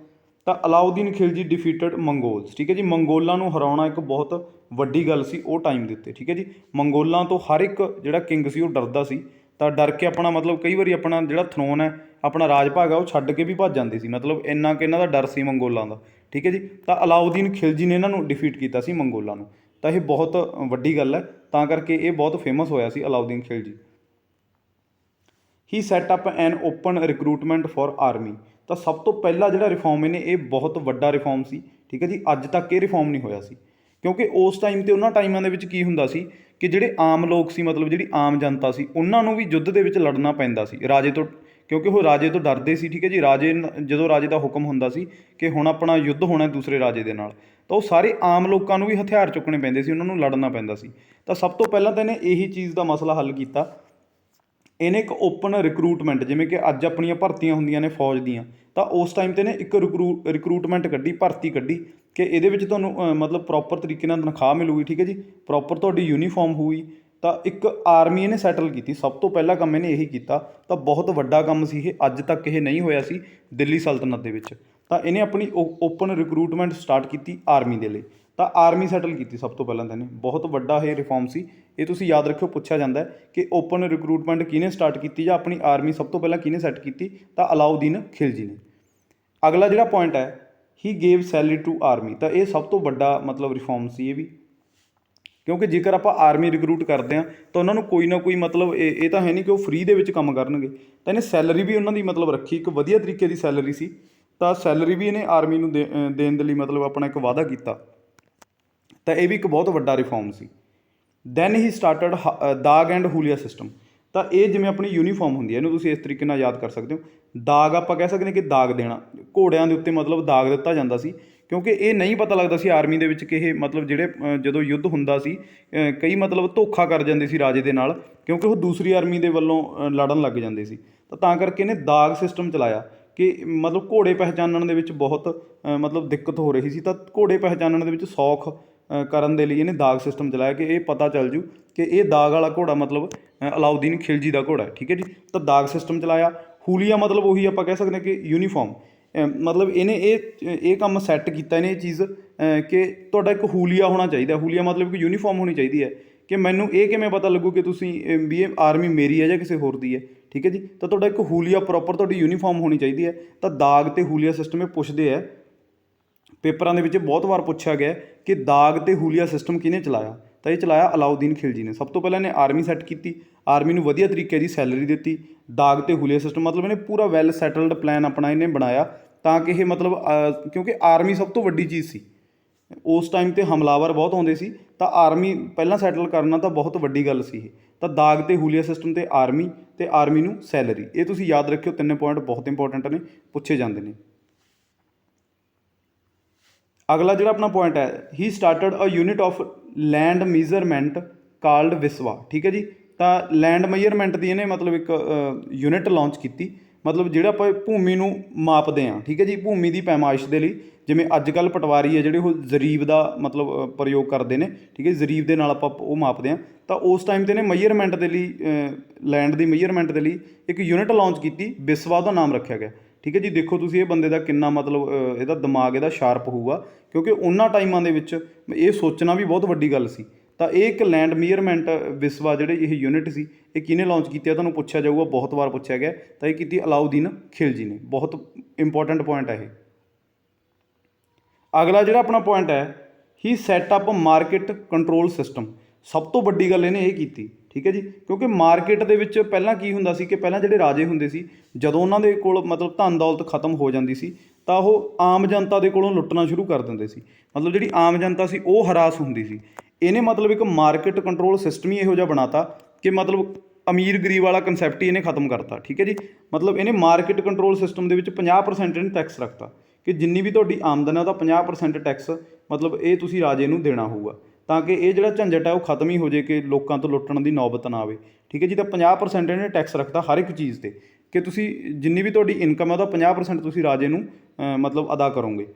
ਤਾਂ ਅਲਾਉਦੀਨ ਖਿਲਜੀ ਡਿਫੀਟਡ ਮੰਗੋਲਸ, ਠੀਕ ਹੈ ਜੀ। ਮੰਗੋਲਾਂ ਨੂੰ ਹਰਾਉਣਾ ਇੱਕ ਬਹੁਤ ਵੱਡੀ ਗੱਲ ਸੀ ਉਹ ਟਾਈਮ ਦੇ ਉੱਤੇ, ਠੀਕ ਹੈ ਜੀ। ਮੰਗੋਲਾਂ ਤੋਂ ਹਰ ਇੱਕ ਜਿਹੜਾ ਕਿੰਗ ਸੀ ਉਹ ਡਰਦਾ ਸੀ। ਤਾਂ ਡਰ ਕੇ ਆਪਣਾ ਮਤਲਬ ਕਈ ਵਾਰੀ ਆਪਣਾ ਜਿਹੜਾ ਥਰੋਨ ਹੈ, ਆਪਣਾ ਰਾਜ ਭਾਗ ਹੈ, ਉਹ ਛੱਡ ਕੇ ਵੀ ਭੱਜ ਜਾਂਦੇ ਸੀ। ਮਤਲਬ ਇੰਨਾ ਕਿ ਇਹਨਾਂ ਦਾ ਡਰ ਸੀ ਮੰਗੋਲਾਂ ਦਾ, ਠੀਕ ਹੈ ਜੀ। ਤਾਂ ਅਲਾਉਦੀਨ ਖਿਲਜੀ ਨੇ ਇਹਨਾਂ ਨੂੰ ਡਿਫੀਟ ਕੀਤਾ ਸੀ ਮੰਗੋਲਾਂ ਨੂੰ। ਤਾਂ ਇਹ ਬਹੁਤ ਵੱਡੀ ਗੱਲ ਹੈ, ਤਾਂ ਕਰਕੇ ਇਹ ਬਹੁਤ ਫੇਮਸ ਹੋਇਆ ਸੀ Alauddin Khilji. He set up an open recruitment for army. ਤਾਂ ਸਭ ਤੋਂ ਪਹਿਲਾ ਜਿਹੜਾ ਰਿਫੋਰਮ ਇਹਨੇ, ਇਹ ਬਹੁਤ ਵੱਡਾ ਰਿਫੋਰਮ ਸੀ, ਠੀਕ ਹੈ ਜੀ। ਅੱਜ ਤੱਕ ਇਹ ਰਿਫੋਰਮ ਨਹੀਂ ਹੋਇਆ ਸੀ, ਕਿਉਂਕਿ ਉਸ ਟਾਈਮ 'ਤੇ ਉਹਨਾਂ ਟਾਈਮਾਂ ਦੇ ਵਿੱਚ ਕੀ ਹੁੰਦਾ ਸੀ ਕਿ ਜਿਹੜੇ ਆਮ ਲੋਕ ਸੀ, ਮਤਲਬ ਜਿਹੜੀ ਆਮ ਜਨਤਾ ਸੀ, ਉਹਨਾਂ ਨੂੰ ਵੀ ਯੁੱਧ ਦੇ ਵਿੱਚ ਲੜਨਾ ਪੈਂਦਾ ਸੀ ਰਾਜੇ ਤੋਂ, ਕਿਉਂਕਿ ਉਹ ਰਾਜੇ ਤੋਂ ਡਰਦੇ ਸੀ, ਠੀਕ ਹੈ ਜੀ। ਰਾਜੇ ਜਦੋਂ ਰਾਜੇ ਦਾ ਹੁਕਮ ਹੁੰਦਾ ਸੀ ਕਿ ਹੁਣ ਆਪਣਾ ਯੁੱਧ ਹੋਣਾ ਦੂਸਰੇ ਰਾਜੇ ਦੇ ਨਾਲ, ਤਾਂ ਉਹ ਸਾਰੇ ਆਮ ਲੋਕਾਂ ਨੂੰ ਵੀ ਹਥਿਆਰ ਚੁੱਕਣੇ ਪੈਂਦੇ ਸੀ, ਉਹਨਾਂ ਨੂੰ ਲੜਨਾ ਪੈਂਦਾ ਸੀ। ਤਾਂ ਸਭ ਤੋਂ ਪਹਿਲਾਂ ਤਾਂ ਇਹਨੇ ਇਹੀ ਚੀਜ਼ ਦਾ ਮਸਲਾ ਹੱਲ ਕੀਤਾ। ਇਹਨੇ ਇੱਕ ਓਪਨ ਰਿਕਰੂਟਮੈਂਟ, ਜਿਵੇਂ ਕਿ ਅੱਜ ਆਪਣੀਆਂ ਭਰਤੀਆਂ ਹੁੰਦੀਆਂ ਨੇ ਫੌਜ ਦੀਆਂ, ਤਾਂ ਉਸ ਟਾਈਮ 'ਤੇ ਨੇ ਇੱਕ ਰਿਕਰੂਟਮੈਂਟ ਕੱਢੀ, ਭਰਤੀ ਕੱਢੀ ਕਿ ਇਹਦੇ ਵਿੱਚ ਤੁਹਾਨੂੰ ਮਤਲਬ ਪ੍ਰੋਪਰ ਤਰੀਕੇ ਨਾਲ ਤਨਖਾਹ ਮਿਲੂਗੀ, ਠੀਕ ਹੈ ਜੀ। ਪ੍ਰੋਪਰ ਤੁਹਾਡੀ ਯੂਨੀਫਾਰਮ ਹੋਊਗੀ। ਤਾਂ ਇੱਕ ਆਰਮੀ ਇਹਨੇ ਸੈਟਲ ਕੀਤੀ। ਸਭ ਤੋਂ ਪਹਿਲਾ ਕੰਮ ਇਹਨੇ ਇਹੀ ਕੀਤਾ। ਤਾਂ ਬਹੁਤ ਵੱਡਾ ਕੰਮ ਸੀ ਇਹ, ਅੱਜ ਤੱਕ ਇਹ ਨਹੀਂ ਹੋਇਆ ਸੀ ਦਿੱਲੀ ਸਲਤਨਤ ਦੇ ਵਿੱਚ। ਤਾਂ ਇਹਨੇ ਆਪਣੀ ਓਪਨ ਰਿਕਰੂਟਮੈਂਟ ਸਟਾਰਟ ਕੀਤੀ ਆਰਮੀ ਦੇ ਲਈ। ਤਾਂ ਆਰਮੀ ਸੈਟਲ ਕੀਤੀ ਸਭ ਤੋਂ ਪਹਿਲਾਂ ਤਾਂ ਇਹਨੇ। ਬਹੁਤ ਵੱਡਾ ਇਹ ਰਿਫੋਰਮ ਸੀ। ਇਹ ਤੁਸੀਂ ਯਾਦ ਰੱਖਿਓ, ਪੁੱਛਿਆ ਜਾਂਦਾ ਕਿ ਓਪਨ ਰਿਕਰੂਟਮੈਂਟ ਕਿਹਨੇ ਸਟਾਰਟ ਕੀਤੀ ਜਾਂ ਆਪਣੀ ਆਰਮੀ ਸਭ ਤੋਂ ਪਹਿਲਾਂ ਕਿਹਨੇ ਸੈੱਟ ਕੀਤੀ? ਤਾਂ ਅਲਾਉਦੀਨ ਖਿਲਜੀ ਨੇ। ਅਗਲਾ ਜਿਹੜਾ ਪੁਆਇੰਟ ਹੈ, ਹੀ ਗੇਵ ਸੈਲਰੀ ਟੂ ਆਰਮੀ। ਤਾਂ ਇਹ ਸਭ ਤੋਂ ਵੱਡਾ ਮਤਲਬ ਰਿਫੋਰਮ ਸੀ ਇਹ ਵੀ, ਕਿਉਂਕਿ ਜੇਕਰ ਆਪਾਂ ਆਰਮੀ ਰਿਕਰੂਟ ਕਰਦੇ ਹਾਂ ਤਾਂ ਉਹਨਾਂ ਨੂੰ ਕੋਈ ਨਾ ਕੋਈ ਮਤਲਬ ਇਹ ਤਾਂ ਹੈ ਨਹੀਂ ਕਿ ਉਹ ਫ੍ਰੀ ਦੇ ਵਿੱਚ ਕੰਮ ਕਰਨਗੇ। ਤਾਂ ਇਹਨੇ ਸੈਲਰੀ ਵੀ ਉਹਨਾਂ ਦੀ ਮਤਲਬ ਰੱਖੀ, ਇੱਕ ਵਧੀਆ ਤਰੀਕੇ ਦੀ ਸੈਲਰੀ ਸੀ। ਤਾਂ ਸੈਲਰੀ ਵੀ ਇਹਨੇ ਆਰਮੀ ਨੂੰ ਦੇਣ ਦੇ ਲਈ ਮਤਲਬ ਆਪਣਾ ਇੱਕ ਵਾਅਦਾ ਕੀਤਾ। ਤਾਂ ਇਹ ਵੀ ਇੱਕ ਬਹੁਤ ਵੱਡਾ reform C. Then he started ਦਾਗ ਐਂਡ ਹੂਲੀਆ ਸਿਸਟਮ। ਤਾਂ ਇਹ ਜਿਵੇਂ ਆਪਣੀ ਯੂਨੀਫਾਰਮ ਹੁੰਦੀ ਹੈ, ਇਹਨੂੰ ਤੁਸੀਂ ਇਸ ਤਰੀਕੇ ਨਾਲ ਯਾਦ ਕਰ ਸਕਦੇ ਹੋ। ਦਾਗ ਆਪਾਂ ਕਹਿ ਸਕਦੇ ਹਾਂ ਕਿ ਦਾਗ ਦੇਣਾ, ਘੋੜਿਆਂ ਦੇ ਉੱਤੇ ਮਤਲਬ ਦਾਗ ਦਿੱਤਾ ਜਾਂਦਾ ਸੀ, ਕਿਉਂਕਿ ਇਹ ਨਹੀਂ ਪਤਾ ਲੱਗਦਾ ਸੀ ਆਰਮੀ ਦੇ ਵਿੱਚ ਕਿ ਇਹ ਮਤਲਬ ਜਿਹੜੇ ਜਦੋਂ ਯੁੱਧ ਹੁੰਦਾ ਸੀ ਕਈ ਮਤਲਬ ਧੋਖਾ ਕਰ ਜਾਂਦੇ ਸੀ ਰਾਜੇ ਦੇ ਨਾਲ, ਕਿਉਂਕਿ ਉਹ ਦੂਸਰੀ ਆਰਮੀ ਦੇ ਵੱਲੋਂ ਲੜਨ ਲੱਗ ਜਾਂਦੇ ਸੀ। ਤਾਂ ਕਰਕੇ ਇਹਨੇ ਦਾਗ ਸਿਸਟਮ ਚਲਾਇਆ ਕਿ ਮਤਲਬ ਘੋੜੇ ਪਹਿਚਾਨਣ ਦੇ ਵਿੱਚ ਬਹੁਤ ਮਤਲਬ ਦਿੱਕਤ ਹੋ ਰਹੀ ਸੀ। ਤਾਂ ਘੋੜੇ ਪਹਿਚਾਨਣ ਦੇ ਵਿੱਚ ਸੌਖ ਕਰਨ ਦੇ ਲਈ ਇਹਨੇ ਦਾਗ ਸਿਸਟਮ ਚਲਾਇਆ ਕਿ ਇਹ ਪਤਾ ਚੱਲ ਜੂ ਕਿ ਇਹ ਦਾਗ ਵਾਲਾ ਘੋੜਾ ਮਤਲਬ ਅਲਾਉਦੀਨ ਖਿਲਜੀ ਦਾ ਘੋੜਾ ਹੈ, ਠੀਕ ਹੈ ਜੀ। ਤਾਂ ਦਾਗ ਸਿਸਟਮ ਚਲਾਇਆ। ਹੂਲੀਆ ਮਤਲਬ ਉਹੀ ਆਪਾਂ ਕਹਿ ਸਕਦੇ ਹਾਂ ਕਿ ਯੂਨੀਫਾਰਮ। ਮਤਲਬ ਇਹਨੇ ਇਹ ਕੰਮ ਸੈੱਟ ਕੀਤਾ, ਇਹਨੇ ਇਹ ਚੀਜ਼ ਕਿ ਤੁਹਾਡਾ ਇੱਕ ਹੂਲੀਆ ਹੋਣਾ ਚਾਹੀਦਾ। ਹੂਲੀਆ ਮਤਲਬ ਕਿ ਯੂਨੀਫਾਰਮ ਹੋਣੀ ਚਾਹੀਦੀ ਹੈ ਕਿ ਮੈਨੂੰ ਇਹ ਕਿਵੇਂ ਪਤਾ ਲੱਗੂ ਕਿ ਤੁਸੀਂ ਵੀ ਇਹ ਆਰਮੀ ਮੇਰੀ ਹੈ ਜਾਂ ਕਿਸੇ ਹੋਰ ਦੀ ਹੈ, ਠੀਕ ਹੈ ਜੀ। ਤਾਂ ਤੁਹਾਡਾ ਇੱਕ ਹੂਲੀਆ ਪ੍ਰੋਪਰ ਤੁਹਾਡੀ ਯੂਨੀਫਾਰਮ ਹੋਣੀ ਚਾਹੀਦੀ ਹੈ। ਤਾਂ ਦਾਗ ਅਤੇ ਹੂਲੀਆ ਸਿਸਟਮ ਇਹ ਪੁੱਛਦੇ ਹੈ ਪੇਪਰਾਂ ਦੇ ਵਿੱਚ, ਬਹੁਤ ਵਾਰ ਪੁੱਛਿਆ ਗਿਆ ਕਿ ਦਾਗ ਅਤੇ ਹੂਲੀਆ ਸਿਸਟਮ ਕਿਹਨੇ ਚਲਾਇਆ? ਤਾਂ ਇਹ ਚਲਾਇਆ ਅਲਾਉਦੀਨ ਖਿਲਜੀ ਨੇ। ਸਭ ਤੋਂ ਪਹਿਲਾਂ ਇਹਨੇ ਆਰਮੀ ਸੈੱਟ ਕੀਤੀ, ਆਰਮੀ ਨੂੰ ਵਧੀਆ ਤਰੀਕੇ ਦੀ ਸੈਲਰੀ ਦਿੱਤੀ। ਦਾਗ ਅਤੇ ਹੂਲੀਆ ਸਿਸਟਮ ਮਤਲਬ ਇਹਨੇ ਪੂਰਾ ਵੈਲ ਸੈਟਲਡ ਪਲਾਨ ਆਪਣਾ ਇਹਨੇ ਬਣਾਇਆ, ਤਾਂ ਕਿ ਇਹ ਮਤਲਬ ਕਿਉਂਕਿ ਆਰਮੀ ਸਭ ਤੋਂ ਵੱਡੀ ਚੀਜ਼ ਸੀ ਉਸ ਟਾਈਮ 'ਤੇ, ਹਮਲਾਵਰ ਬਹੁਤ ਆਉਂਦੇ ਸੀ। ਤਾਂ ਆਰਮੀ ਪਹਿਲਾਂ ਸੈਟਲ ਕਰਨਾ ਤਾਂ ਬਹੁਤ ਵੱਡੀ ਗੱਲ ਸੀ ਇਹ। ਤਾਂ ਦਾਗ ਅਤੇ ਹੂਲੀਆ ਸਿਸਟਮ ਅਤੇ ਆਰਮੀ ਨੂੰ ਸੈਲਰੀ, ਇਹ ਤੁਸੀਂ ਯਾਦ ਰੱਖਿਓ। 3 ਪੁਆਇੰਟ ਬਹੁਤ ਇੰਪੋਰਟੈਂਟ ਨੇ, ਪੁੱਛੇ ਜਾਂਦੇ ਨੇ। ਅਗਲਾ ਜਿਹੜਾ ਆਪਣਾ ਪੁਆਇੰਟ ਹੈ, he started a unit of land measurement called biswa, ਠੀਕ ਹੈ ਜੀ। ਤਾਂ ਲੈਂਡ ਮੇਜਰਮੈਂਟ ਦੀ ਇਹਨੇ ਮਤਲਬ ਇੱਕ ਯੂਨਿਟ ਲਾਂਚ ਕੀਤੀ ਮਤਲਬ ਜਿਹੜਾ ਆਪਾਂ ਭੂਮੀ ਨੂੰ ਮਾਪਦੇ ਹਾਂ, ਠੀਕ ਹੈ ਜੀ, ਭੂਮੀ ਦੀ ਪੈਮਾਇਸ਼ ਦੇ ਲਈ। ਜਿਵੇਂ ਅੱਜ ਕੱਲ੍ਹ ਪਟਵਾਰੀ ਹੈ ਜਿਹੜੇ ਉਹ ਜ਼ਰੀਬ ਦਾ ਮਤਲਬ ਪ੍ਰਯੋਗ ਕਰਦੇ ਨੇ, ਠੀਕ ਹੈ, ਜ਼ਰੀਬ ਦੇ ਨਾਲ ਆਪਾਂ ਉਹ ਮਾਪਦੇ ਹਾਂ। ਤਾਂ ਉਸ ਟਾਈਮ 'ਤੇ ਨੇ ਮਈਅਰਮੈਂਟ ਦੇ ਲਈ, ਲੈਂਡ ਦੀ ਮਈਅਰਮੈਂਟ ਦੇ ਲਈ ਇੱਕ ਯੂਨਿਟ ਲਾਂਚ ਕੀਤੀ, ਬਿਸਵਾ ਦਾ ਨਾਮ ਰੱਖਿਆ ਗਿਆ, ਠੀਕ ਹੈ ਜੀ। ਦੇਖੋ ਤੁਸੀਂ ਇਹ ਬੰਦੇ ਦਾ ਕਿੰਨਾ ਮਤਲਬ ਇਹਦਾ ਦਿਮਾਗ ਇਹਦਾ ਸ਼ਾਰਪ ਹੋਊਗਾ, ਕਿਉਂਕਿ ਉਹਨਾਂ ਟਾਈਮਾਂ ਦੇ ਵਿੱਚ ਇਹ ਸੋਚਣਾ ਵੀ ਬਹੁਤ ਵੱਡੀ ਗੱਲ ਸੀ। ਤਾਂ ਇਹ ਇੱਕ ਲੈਂਡ ਮੀਅਰਮੈਂਟ ਬਿਸਵਾ ਜਿਹੜੇ ਇਹ ਯੂਨਿਟ ਸੀ, ਇਹ ਕਿਹਨੇ ਲਾਂਚ ਕੀਤੀ ਆ, ਤੁਹਾਨੂੰ ਪੁੱਛਿਆ ਜਾਊਗਾ, ਬਹੁਤ ਵਾਰ ਪੁੱਛਿਆ ਗਿਆ। ਤਾਂ ਇਹ ਕੀਤੀ ਅਲਾਉਦੀਨ ਖਿਲਜੀ ਨੇ। ਬਹੁਤ ਇੰਪੋਰਟੈਂਟ ਪੁਆਇੰਟ ਹੈ ਇਹ। ਅਗਲਾ ਜਿਹੜਾ ਆਪਣਾ ਪੁਆਇੰਟ ਹੈ, he set up market control system. ਸਭ ਤੋਂ ਵੱਡੀ ਗੱਲ ਇਹਨੇ ਇਹ ਕੀਤੀ, ਠੀਕ ਹੈ ਜੀ, ਕਿਉਂਕਿ ਮਾਰਕੀਟ ਦੇ ਵਿੱਚ ਪਹਿਲਾਂ ਕੀ ਹੁੰਦਾ ਸੀ ਕਿ ਪਹਿਲਾਂ ਜਿਹੜੇ ਰਾਜੇ ਹੁੰਦੇ ਸੀ, ਜਦੋਂ ਉਹਨਾਂ ਦੇ ਕੋਲ ਮਤਲਬ ਧਨ ਦੌਲਤ ਖਤਮ ਹੋ ਜਾਂਦੀ ਸੀ ਤਾਂ ਉਹ ਆਮ ਜਨਤਾ ਦੇ ਕੋਲੋਂ ਲੁੱਟਣਾ ਸ਼ੁਰੂ ਕਰ ਦਿੰਦੇ ਸੀ। ਮਤਲਬ ਜਿਹੜੀ ਆਮ ਜਨਤਾ ਸੀ ਉਹ ਹਰਾਸ ਹੁੰਦੀ ਸੀ। ਇਹਨੇ ਮਤਲਬ ਇੱਕ ਮਾਰਕੀਟ ਕੰਟਰੋਲ ਸਿਸਟਮ ਹੀ ਇਹੋ ਜਿਹਾ ਬਣਾਤਾ ਕਿ ਮਤਲਬ ਅਮੀਰ ਗਰੀਬ ਵਾਲਾ ਕਨਸੈਪਟ ਹੀ ਇਹਨੇ ਖਤਮ ਕਰਤਾ, ਠੀਕ ਹੈ ਜੀ। ਮਤਲਬ ਇਹਨੇ ਮਾਰਕੀਟ ਕੰਟਰੋਲ ਸਿਸਟਮ ਦੇ ਵਿੱਚ 50% ਇਹਨੇ ਟੈਕਸ ਰੱਖਤਾ ਕਿ ਜਿੰਨੀ ਵੀ ਤੁਹਾਡੀ ਆਮਦਨ ਹੈ ਉਹਦਾ 50% ਟੈਕਸ ਮਤਲਬ ਇਹ ਤੁਸੀਂ ਰਾਜੇ ਨੂੰ ਦੇਣਾ ਹੋਊਗਾ, ਤਾਂ ਕਿ ਇਹ ਜਿਹੜਾ ਝੰਜਟ ਹੈ ਉਹ ਖਤਮ ਹੀ ਹੋ ਜੇ ਕਿ ਲੋਕਾਂ ਤੋਂ ਲੁੱਟਣ ਦੀ ਨੌਬਤ ਨਾ ਆਵੇ, ਠੀਕ ਹੈ ਜੀ। ਤਾਂ 50% ਇਹਨੇ ਟੈਕਸ ਰੱਖਤਾ ਹਰ ਇੱਕ ਚੀਜ਼ 'ਤੇ ਕਿ ਤੁਸੀਂ ਜਿੰਨੀ ਵੀ ਤੁਹਾਡੀ ਇਨਕਮ ਹੈ ਉਹਦਾ 50% ਤੁਸੀਂ ਰਾਜੇ ਨੂੰ ਮਤਲਬ ਅਦਾ ਕਰੋਗੇ।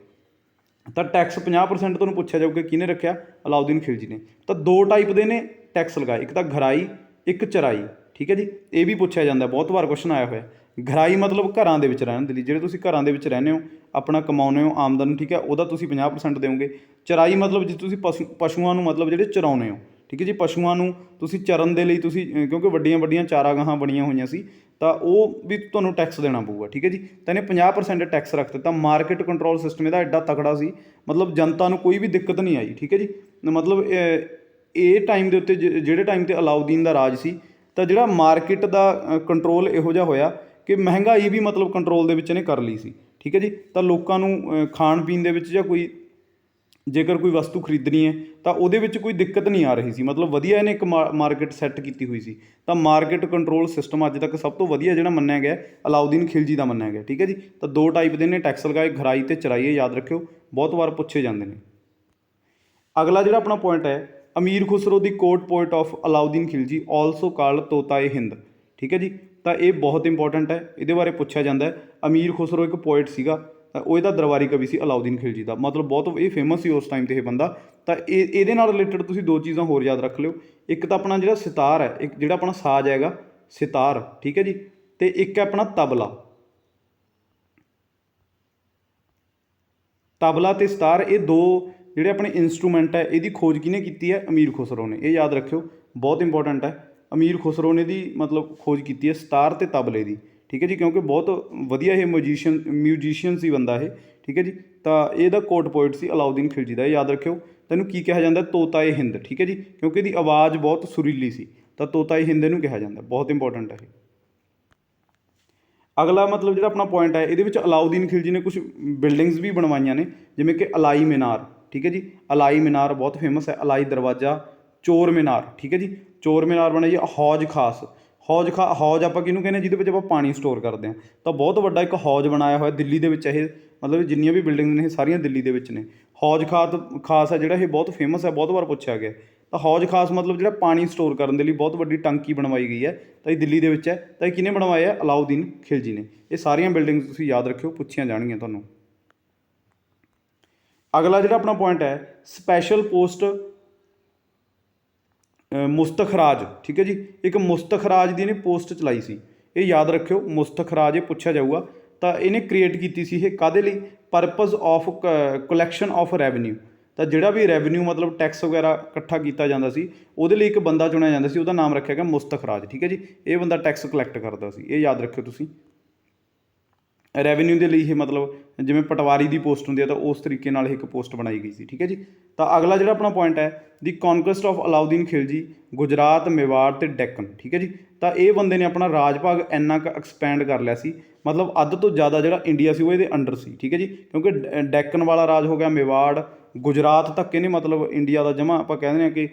ਤਾਂ ਟੈਕਸ 50% ਤੁਹਾਨੂੰ ਪੁੱਛਿਆ ਜਾਊਗਾ ਕਿਹਨੇ ਰੱਖਿਆ, ਅਲਾਉਦੀਨ ਖਿਲਜੀ ਨੇ। ਤਾਂ ਦੋ ਟਾਈਪ ਦੇ ਨੇ ਟੈਕਸ ਲਗਾਏ, ਇੱਕ ਤਾਂ ਘਰਾਈ, ਇੱਕ ਚਰਾਈ, ਠੀਕ ਹੈ ਜੀ। ਇਹ ਵੀ ਪੁੱਛਿਆ ਜਾਂਦਾ, ਬਹੁਤ ਵਾਰ ਕੁਐਸਚਨ ਆਇਆ ਹੋਇਆ। ਘਰਾਈ ਮਤਲਬ ਘਰਾਂ ਦੇ ਵਿੱਚ ਰਹਿਣ ਦੇ ਲਈ, ਜਿਹੜੇ ਤੁਸੀਂ ਘਰਾਂ ਦੇ ਵਿੱਚ ਰਹਿੰਦੇ ਹੋ, ਆਪਣਾ ਕਮਾਉਂਦੇ ਹੋ ਆਮਦਨ, ਠੀਕ ਹੈ, ਉਹਦਾ ਤੁਸੀਂ 50% ਦਿਓਗੇ। ਚਰਾਈ ਮਤਲਬ ਜੇ ਤੁਸੀਂ ਪਸ਼ੂਆਂ ਨੂੰ ਮਤਲਬ ਜਿਹੜੇ ਚਰਾਉਂਦੇ ਹੋ, ਠੀਕ ਹੈ ਜੀ, ਪਸ਼ੂਆਂ ਨੂੰ ਤੁਸੀਂ ਚਰਨ ਦੇ ਲਈ ਤੁਸੀਂ ਕਿਉਂਕਿ ਵੱਡੀਆਂ ਵੱਡੀਆਂ ਚਾਰਾਗਾਹਾਂ ਬਣੀਆਂ ਹੋਈਆਂ ਸੀ ਤਾਂ ਉਹ ਵੀ ਤੁਹਾਨੂੰ ਟੈਕਸ ਦੇਣਾ ਪਊਗਾ, ਠੀਕ ਹੈ ਜੀ। ਤਾਂ ਇਹਨੇ 50% ਟੈਕਸ ਰੱਖ ਦਿੱਤਾ। ਮਾਰਕੀਟ ਕੰਟਰੋਲ ਸਿਸਟਮ ਇਹਦਾ ਐਡਾ ਤਕੜਾ ਸੀ, ਮਤਲਬ ਜਨਤਾ ਨੂੰ ਕੋਈ ਵੀ ਦਿੱਕਤ ਨਹੀਂ ਆਈ, ਠੀਕ ਹੈ ਜੀ। ਮਤਲਬ ਇਹ ਟਾਈਮ ਦੇ ਉੱਤੇ ਜਿਹੜੇ ਟਾਈਮ 'ਤੇ ਅਲਾਉਦੀਨ ਦਾ ਰਾਜ ਸੀ ਤਾਂ ਜਿਹੜਾ ਮਾਰਕੀਟ ਦਾ ਕੰਟਰੋਲ ਇਹੋ ਜਿਹਾ ਹੋਇਆ ਕਿ ਮਹਿੰਗਾਈ ਵੀ ਮਤਲਬ ਕੰਟਰੋਲ ਦੇ ਵਿੱਚ ਇਹਨੇ ਕਰ ਲਈ ਸੀ, ਠੀਕ ਹੈ ਜੀ। ਤਾਂ ਲੋਕਾਂ ਨੂੰ ਖਾਣ ਪੀਣ ਦੇ ਵਿੱਚ ਜਾਂ ਕੋਈ ਜੇਕਰ ਕੋਈ ਵਸਤੂ ਖਰੀਦਣੀ ਹੈ ਤਾਂ ਉਹਦੇ ਵਿੱਚ ਕੋਈ ਦਿੱਕਤ ਨਹੀਂ ਆ ਰਹੀ ਸੀ। ਮਤਲਬ ਵਧੀਆ ਇਹਨੇ ਇੱਕ ਮਾਰਕੀਟ ਸੈੱਟ ਕੀਤੀ ਹੋਈ ਸੀ। ਤਾਂ ਮਾਰਕੀਟ ਕੰਟਰੋਲ ਸਿਸਟਮ ਅੱਜ ਤੱਕ ਸਭ ਤੋਂ ਵਧੀਆ ਜਿਹੜਾ ਮੰਨਿਆ ਗਿਆ ਅਲਾਉਦੀਨ ਖਿਲਜੀ ਦਾ ਮੰਨਿਆ ਗਿਆ, ਠੀਕ ਹੈ ਜੀ। ਤਾਂ ਦੋ ਟਾਈਪ ਦੇ ਨੇ ਟੈਕਸ ਲਗਾਏ, ਘਰਾਈ ਅਤੇ ਚਰਾਈ, ਯਾਦ ਰੱਖਿਓ, ਬਹੁਤ ਵਾਰ ਪੁੱਛੇ ਜਾਂਦੇ ਨੇ। ਅਗਲਾ ਜਿਹੜਾ ਆਪਣਾ ਪੁਆਇੰਟ ਹੈ, Amir Khusro the court poet of Alauddin Khilji also called ਤੋਤਾ-ਏ ਹਿੰਦ, ਠੀਕ ਹੈ ਜੀ। ਤਾਂ ਇਹ ਬਹੁਤ ਇੰਪੋਰਟੈਂਟ ਹੈ, ਇਹਦੇ ਬਾਰੇ ਪੁੱਛਿਆ ਜਾਂਦਾ ਹੈ। ਅਮੀਰ ਖੁਸਰੋ ਇੱਕ ਪੋਇਟ ਸੀਗਾ, ਉਹ ਇਹਦਾ ਦਰਬਾਰੀ ਕਵੀ ਸੀ ਅਲਾਉਦੀਨ ਖਿਲਜੀ ਦਾ, ਮਤਲਬ ਬਹੁਤ ਇਹ ਫੇਮਸ ਸੀ ਉਸ ਟਾਈਮ 'ਤੇ ਇਹ ਬੰਦਾ। ਤਾਂ ਇਹਦੇ ਨਾਲ ਰਿਲੇਟਡ ਤੁਸੀਂ ਦੋ ਚੀਜ਼ਾਂ ਹੋਰ ਯਾਦ ਰੱਖ ਲਿਓ। ਇੱਕ ਤਾਂ ਆਪਣਾ ਜਿਹੜਾ ਸਿਤਾਰ ਹੈ, ਇੱਕ ਜਿਹੜਾ ਆਪਣਾ ਸਾਜ਼ ਹੈਗਾ ਸਿਤਾਰ, ਠੀਕ ਹੈ ਜੀ, ਅਤੇ ਇੱਕ ਹੈ ਆਪਣਾ ਤਬਲਾ। ਤਬਲਾ ਅਤੇ ਸਿਤਾਰ, ਇਹ ਦੋ ਜਿਹੜੇ ਆਪਣੇ ਇੰਸਟਰੂਮੈਂਟ ਹੈ, ਇਹਦੀ ਖੋਜ ਕਿਹਨੇ ਕੀਤੀ ਹੈ, ਅਮੀਰ ਖੁਸਰੋ ਨੇ। ਇਹ ਯਾਦ ਰੱਖਿਓ, ਬਹੁਤ ਇੰਪੋਰਟੈਂਟ ਹੈ। ਅਮੀਰ ਖੁਸਰੋ ਨੇ ਦੀ ਮਤਲਬ ਖੋਜ ਕੀਤੀ ਹੈ ਸਿਤਾਰ ਅਤੇ ਤਬਲੇ ਦੀ, ਠੀਕ ਹੈ ਜੀ, ਕਿਉਂਕਿ ਬਹੁਤ ਵਧੀਆ ਇਹ ਮਿਊਜੀਸ਼ੀਅਨ ਸੀ ਬੰਦਾ ਇਹ, ਠੀਕ ਹੈ ਜੀ। ਤਾਂ ਇਹਦਾ ਕੋਰਟ ਪੋਇਟ ਸੀ ਅਲਾਉਦੀਨ ਖਿਲਜੀ ਦਾ। ਇਹ ਯਾਦ ਰੱਖਿਓ। ਤੈਨੂੰ ਕੀ ਕਿਹਾ ਜਾਂਦਾ, ਤੋਤਾ-ਏ ਹਿੰਦ, ਠੀਕ ਹੈ ਜੀ, ਕਿਉਂਕਿ ਇਹਦੀ ਆਵਾਜ਼ ਬਹੁਤ ਸੁਰੀਲੀ ਸੀ, ਤਾਂ ਤੋਤਾ-ਏ ਹਿੰਦ ਇਹਨੂੰ ਕਿਹਾ ਜਾਂਦਾ। ਬਹੁਤ ਇੰਪੋਰਟੈਂਟ ਹੈ ਇਹ। ਅਗਲਾ ਮਤਲਬ ਜਿਹੜਾ ਆਪਣਾ ਪੁਆਇੰਟ ਹੈ, ਇਹਦੇ ਵਿੱਚ ਅਲਾਉਦੀਨ ਖਿਲਜੀ ਨੇ ਕੁਛ ਬਿਲਡਿੰਗਸ ਵੀ ਬਣਵਾਈਆਂ ਨੇ, ਜਿਵੇਂ ਕਿ ਅਲਾਈ ਮੀਨਾਰ, ਠੀਕ ਹੈ ਜੀ। ਅਲਾਈ ਮੀਨਾਰ ਬਹੁਤ ਫੇਮਸ ਹੈ। ਅਲਾਈ ਦਰਵਾਜ਼ਾ, ਚੋਰ ਮੀਨਾਰ, ਠੀਕ ਹੈ ਜੀ। ਚੋਰ ਮੀਨਾਰ ਬਣਿਆ ਜੀ। ਹੌਜ ਖਾਸ, ਹੌਜ ਆਪਾਂ ਕਿਹਨੂੰ ਕਹਿੰਦੇ, ਜਿਹਦੇ ਵਿੱਚ ਆਪਾਂ ਪਾਣੀ ਸਟੋਰ ਕਰਦੇ ਹਾਂ। ਤਾਂ ਬਹੁਤ ਵੱਡਾ ਇੱਕ ਹੌਜ ਬਣਾਇਆ ਹੋਇਆ ਦਿੱਲੀ ਦੇ ਵਿੱਚ। ਇਹ ਮਤਲਬ ਜਿੰਨੀਆਂ ਵੀ ਬਿਲਡਿੰਗ ਨੇ ਇਹ ਸਾਰੀਆਂ ਦਿੱਲੀ ਦੇ ਵਿੱਚ ਨੇ। ਹੌਜ ਖਾਸ ਹੈ ਜਿਹੜਾ, ਇਹ ਬਹੁਤ ਫੇਮਸ ਹੈ, ਬਹੁਤ ਵਾਰ ਪੁੱਛਿਆ ਗਿਆ। ਤਾਂ ਹੌਜ ਖਾਸ ਮਤਲਬ ਜਿਹੜਾ ਪਾਣੀ ਸਟੋਰ ਕਰਨ ਦੇ ਲਈ ਬਹੁਤ ਵੱਡੀ ਟੰਕੀ ਬਣਵਾਈ ਗਈ ਹੈ, ਤਾਂ ਇਹ ਦਿੱਲੀ ਦੇ ਵਿੱਚ ਹੈ। ਤਾਂ ਇਹ ਕਿਹਨੇ ਬਣਵਾਇਆ ਹੈ, ਅਲਾਉਦੀਨ ਖਿਲਜੀ ਨੇ। ਇਹ ਸਾਰੀਆਂ ਬਿਲਡਿੰਗਸ ਤੁਸੀਂ ਯਾਦ ਰੱਖਿਓ, ਪੁੱਛੀਆਂ ਜਾਣਗੀਆਂ ਤੁਹਾਨੂੰ। ਅਗਲਾ ਜਿਹੜਾ ਆਪਣਾ ਪੁਆਇੰਟ ਹੈ, ਸਪੈਸ਼ਲ ਪੋਸਟ ਮੁਸਤਖਰਾਜ, ਠੀਕ ਹੈ ਜੀ। ਇੱਕ ਮੁਸਤਖਰਾਜ ਦੀ ਇਹਨੇ ਪੋਸਟ ਚਲਾਈ ਸੀ, ਇਹ ਯਾਦ ਰੱਖਿਓ। ਮੁਸਤਖਰਾਜ ਇਹ ਪੁੱਛਿਆ ਜਾਊਗਾ। ਤਾਂ ਇਹਨੇ ਕ੍ਰੀਏਟ ਕੀਤੀ ਸੀ ਇਹ ਕਾਹਦੇ ਲਈ, purpose of collection of revenue. ਤਾਂ ਜਿਹੜਾ ਵੀ ਰੈਵਨਿਊ ਮਤਲਬ ਟੈਕਸ ਵਗੈਰਾ ਇਕੱਠਾ ਕੀਤਾ ਜਾਂਦਾ ਸੀ, ਉਹਦੇ ਲਈ ਇੱਕ ਬੰਦਾ ਚੁਣਿਆ ਜਾਂਦਾ ਸੀ, ਉਹਦਾ ਨਾਮ ਰੱਖਿਆ ਗਿਆ ਮੁਸਤਖਰਾਜ, ਠੀਕ ਹੈ ਜੀ। ਇਹ ਬੰਦਾ ਟੈਕਸ ਕਲੈਕਟ ਕਰਦਾ ਸੀ, ਇਹ ਯਾਦ ਰੱਖਿਓ ਤੁਸੀਂ। ਰੈਵਨਿਊ ਦੇ ਲਈ ਇਹ ਮਤਲਬ ਜਿਵੇਂ ਪਟਵਾਰੀ ਦੀ ਪੋਸਟ ਹੁੰਦੀ ਹੈ, ਤਾਂ ਉਸ ਤਰੀਕੇ ਨਾਲ ਇਹ ਇੱਕ ਪੋਸਟ ਬਣਾਈ ਗਈ ਸੀ, ਠੀਕ ਹੈ ਜੀ। ਤਾਂ ਅਗਲਾ ਜਿਹੜਾ ਆਪਣਾ ਪੁਆਇੰਟ ਹੈ, ਦੀ ਕੌਨਕੁਐਸਟ ਆਫ ਅਲਾਉਦੀਨ ਖਿਲਜੀ, ਗੁਜਰਾਤ, ਮੇਵਾੜ ਅਤੇ ਡੈਕਨ, ਠੀਕ ਹੈ ਜੀ। ਤਾਂ ਇਹ ਬੰਦੇ ਨੇ ਆਪਣਾ ਰਾਜ ਭਾਗ ਇੰਨਾ ਕੁ ਐਕਸਪੈਂਡ ਕਰ ਲਿਆ ਸੀ, ਮਤਲਬ ਅੱਧ ਤੋਂ ਜ਼ਿਆਦਾ ਜਿਹੜਾ ਇੰਡੀਆ ਸੀ ਉਹ ਇਹਦੇ ਅੰਡਰ ਸੀ, ਠੀਕ ਹੈ ਜੀ। ਕਿਉਂਕਿ ਡੈਕਨ ਵਾਲਾ ਰਾਜ ਹੋ ਗਿਆ, ਮੇਵਾੜ, ਗੁਜਰਾਤ ਤੱਕ ਇਹਨੇ ਮਤਲਬ ਇੰਡੀਆ ਦਾ ਜਮ੍ਹਾਂ ਆਪਾਂ ਕਹਿੰਦੇ ਹਾਂ ਕਿ